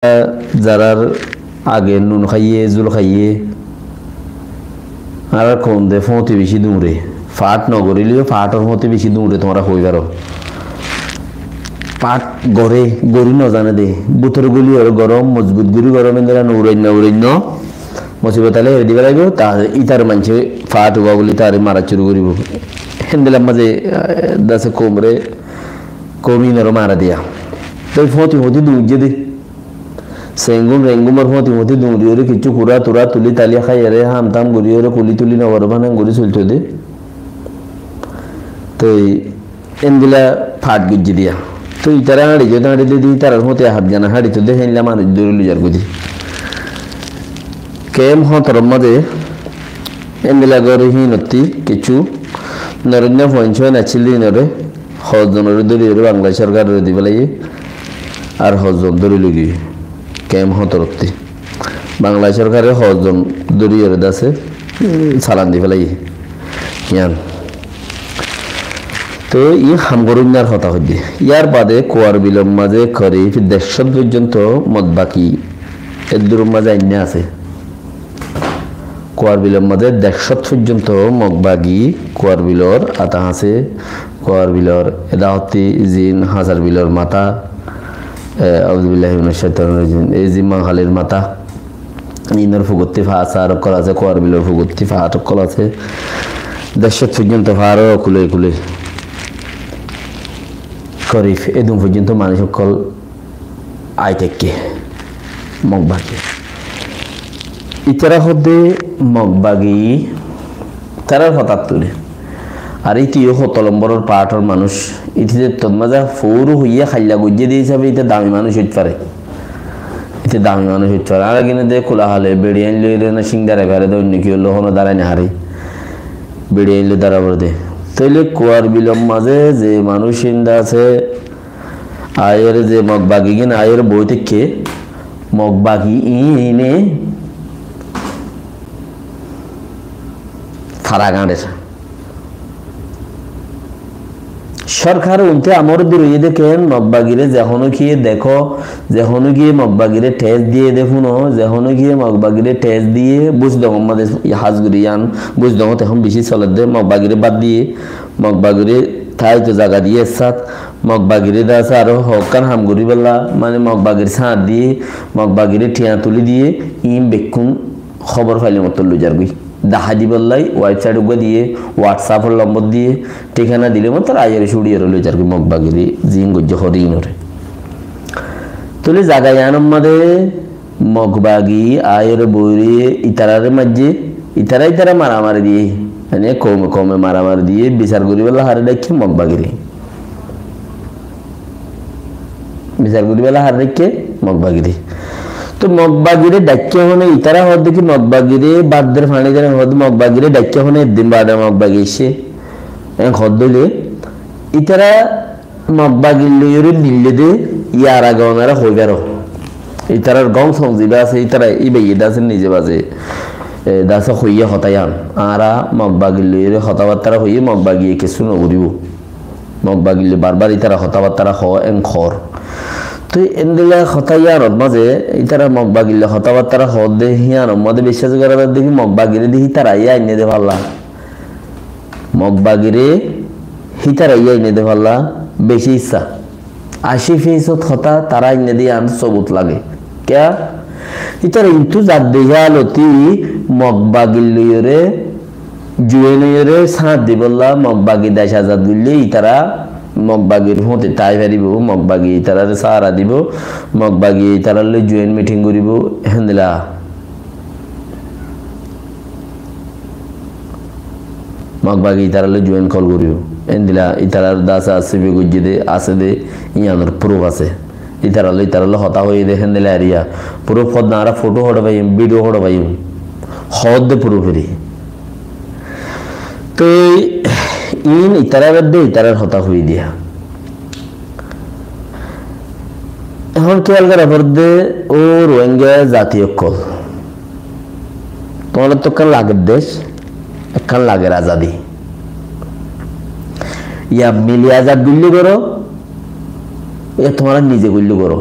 যারার আগে নুন খাইয়ে জুল খাইয়ে আর কম দে ফতি বেশি দৌড়ে ফাট নগরিলেও ফাটর মতে বেশি দৌড়ে তোমরা হই পারো পাট গড়ে গড়ি নজানে দে বুতর গুলি আর গরম মজবুত গুলি গরম এনে উড়াইন্য মুসিবত আলে হেরে দিবে লাগবে তা ইতার মানছে ফাট হওয়া বলি তার মারা শুরু করিব হেন্দিলাম মাঝে দাসে কোমরে কমিনের মারা দিয়া তো ফতি হতি দুজে দে সেঙ্গুম রেঙ্গুমর ফতি হতি দুড়িয়ে কিছু কুড়া তুরা তুলি তালিয়া খাই রে হাম তাম গড়িয়ে কুলি তুলি নগর বানা গড়ি চলতে দে তো এনদিলা ফাট গুজি দিয়া তো ইতারা হাড়ি যদি হাড়ি দিদি তারার মতে হাত জানা হাড়ি তো দেখে নিলাম মানুষ দৌড়ে লুজার গুজি কেম হতর মাঝে এনদিলা গড়ে হিনতি কিছু নরেন্দ্র পঞ্চায়েত নাচিলি নরে হজনের দৌড়িয়ে বাংলা সরকারের দিবেলাই আর হজন দৌড়ি লুগি কেম হতরত্তি বাংলা সরকারের হজন দৌড়িয়ে দাসে চালান দি পেলাই ইয়ান তো ই হামগরুন্যার হতা হইবে ইয়ার বাদে কোয়ার বিলম মাঝে করে দেড়শো পর্যন্ত মদ বাকি এর দূর মাঝে আইনে আছে কোয়ার বিলম মাঝে 150 পর্যন্ত মগবাগি কোয়ার বিলর আতা আছে কোয়ার বিলর এদাহতি জিন হাজার বিলর মাতা আউযুবিল্লাহি মিনাশ শাইতানির রাজিম এই জিম্মা হালের মাতা ইনর ফুগতি ফাসার কল আছে কোয়ার বিলর ফুগতি ফাট কল আছে 150 পর্যন্ত ফারো কুলে কুলে করিফ এদম পর্যন্ত মানুষ সকল আইতেকে মগবাগি ইতারা হদে মগবাগি তারার হঠাৎ তুলে আর ইতিও হতলম্বরের পাঠর মানুষ ইতিতে তন্মাজা ফৌরু হইয়া খাইলা গুজিয়ে দিয়ে হিসাবে ইতে দামি মানুষ হইতে পারে ইতে দামি মানুষ হইতে পারে আর কিনে দে খোলা হালে বেড়ি আনলে না সিং দাঁড়ায় পারে অন্য কি হলো হনো দাঁড়ায় না হারে বেড়ি আনলে দাঁড়াবার দে তাইলে কুয়ার বিলম মাঝে যে মানুষ ইন্দা আছে আয়ের যে মগবাগি কিনা আয়ের বই থেকে মগবাগি ইনে ফারা গাঁড়ের সরকার উনতে আমার দূরে দেখেন মগবাগিরে যখন গিয়ে দেখো যখন গিয়ে মগবাগিরে টেস্ট দিয়ে দেখুন যখন গিয়ে মগবাগিরে টেস্ট দিয়ে বুঝদম আমাদের হাজগুড়িয়ান বুঝদম তখন বেশি চলে দে মগবাগিরে বাদ দিয়ে মগবাগিরে ঠাই তো জায়গা দিয়ে সাত মগবাগিরে দাস আরো হকান হামগুড়ি বেলা মানে মগবাগির ছাঁট দিয়ে মগবাগিরে ঠিয়া তুলি দিয়ে ইম বেকুন খবর ফাইলে মতো লুজার গই দেখা দি বললাই ওয়েবসাইট উগা দিয়ে হোয়াটসঅ্যাপের নম্বর দিয়ে ঠিকানা দিলে মতো আয়ের সুড়িয়ে রইল যার কি মগবাগিরি জিন গজ্জ হরিণ রে তুলে জায়গায় আনম মাদে মগবাগি আয়ের বইরে ইতারারে মাঝে ইতারা মারামারি দিয়ে মানে কমে কমে মারামারি দিয়ে বিচার করি বেলা হারে দেখে মগবাগিরি বিচার করি বেলা হারে দেখে মগবাগিরি তো মগবাগিরে ডাক্যা হনে ইতারা হদ দেখি মগবাগিরে বাদদের ফানি জানে হদ মগবাগিরে ডাক্যা হনে দিন বাদে মগবাগি এসে হদ দিলে ইতারা মগবাগির লইরে নিলে দে ইয়ারা গাওনারা হই বেরো ইতারার গং সংজিবা আছে ইতারা ইবে দাসের নিজে বাজে দাসা হইয়া হতায়ান আরা মগবাগির লইরে হতাবার্তারা হইয়ে মগবাগি কিছু নগরিব মগবাগিলে বারবার ইতারা হতাবার্তারা হ এং খর তো এনদিলা হতাইয়ার মাঝে ইতারা মগবাগিলে হতাবার্তারা হদ দে হিয়ার মধ্যে বিশ্বাস করার দেখি মগবাগিরে দেখি তারা ইয়া এনে দে পারলা মগবাগিরে হিতারা ইয়া এনে দে পারলা বেশি ইচ্ছা 80% হতা তারা এনে দিয়ে আন সবুত লাগে ক্যা ইতারা কিন্তু যার দেহা লতি মগবাগিলে জুয়েনরে সাথ দি বললা মগবাগি 10,000 দিলে ইতারা মগবাগির হতে তাই পারিব মগবাগি তারারে সাহারা দিব মগবাগি তারালে জয়েন্ট মিটিং করিব হেন্দিলা মগবাগি তারালে জয়েন্ট কল করিব হেন্দিলা ইতারার দাস আছে বেগুজি দে আছে দে ইয়ানোর প্রুফ আছে ইতারালে হতা হয়ে দে হেন্দিলা এরিয়া প্রুফ হদ নারা ফটো হড় পাইম ভিডিও হড় পাইম হদ দে প্রুফেরি তো ইন ইতারার দে ইতারার হতা হয়ে দিয়া এখন খেয়াল করা পড়বে ও রোহিঙ্গা জাতীয় কল তোমাদের তো কান লাগের দেশ একখান লাগের আজাদি ইয়া মিলি আজাদ গুল্লি করো এ তোমরা নিজে গুল্লি করো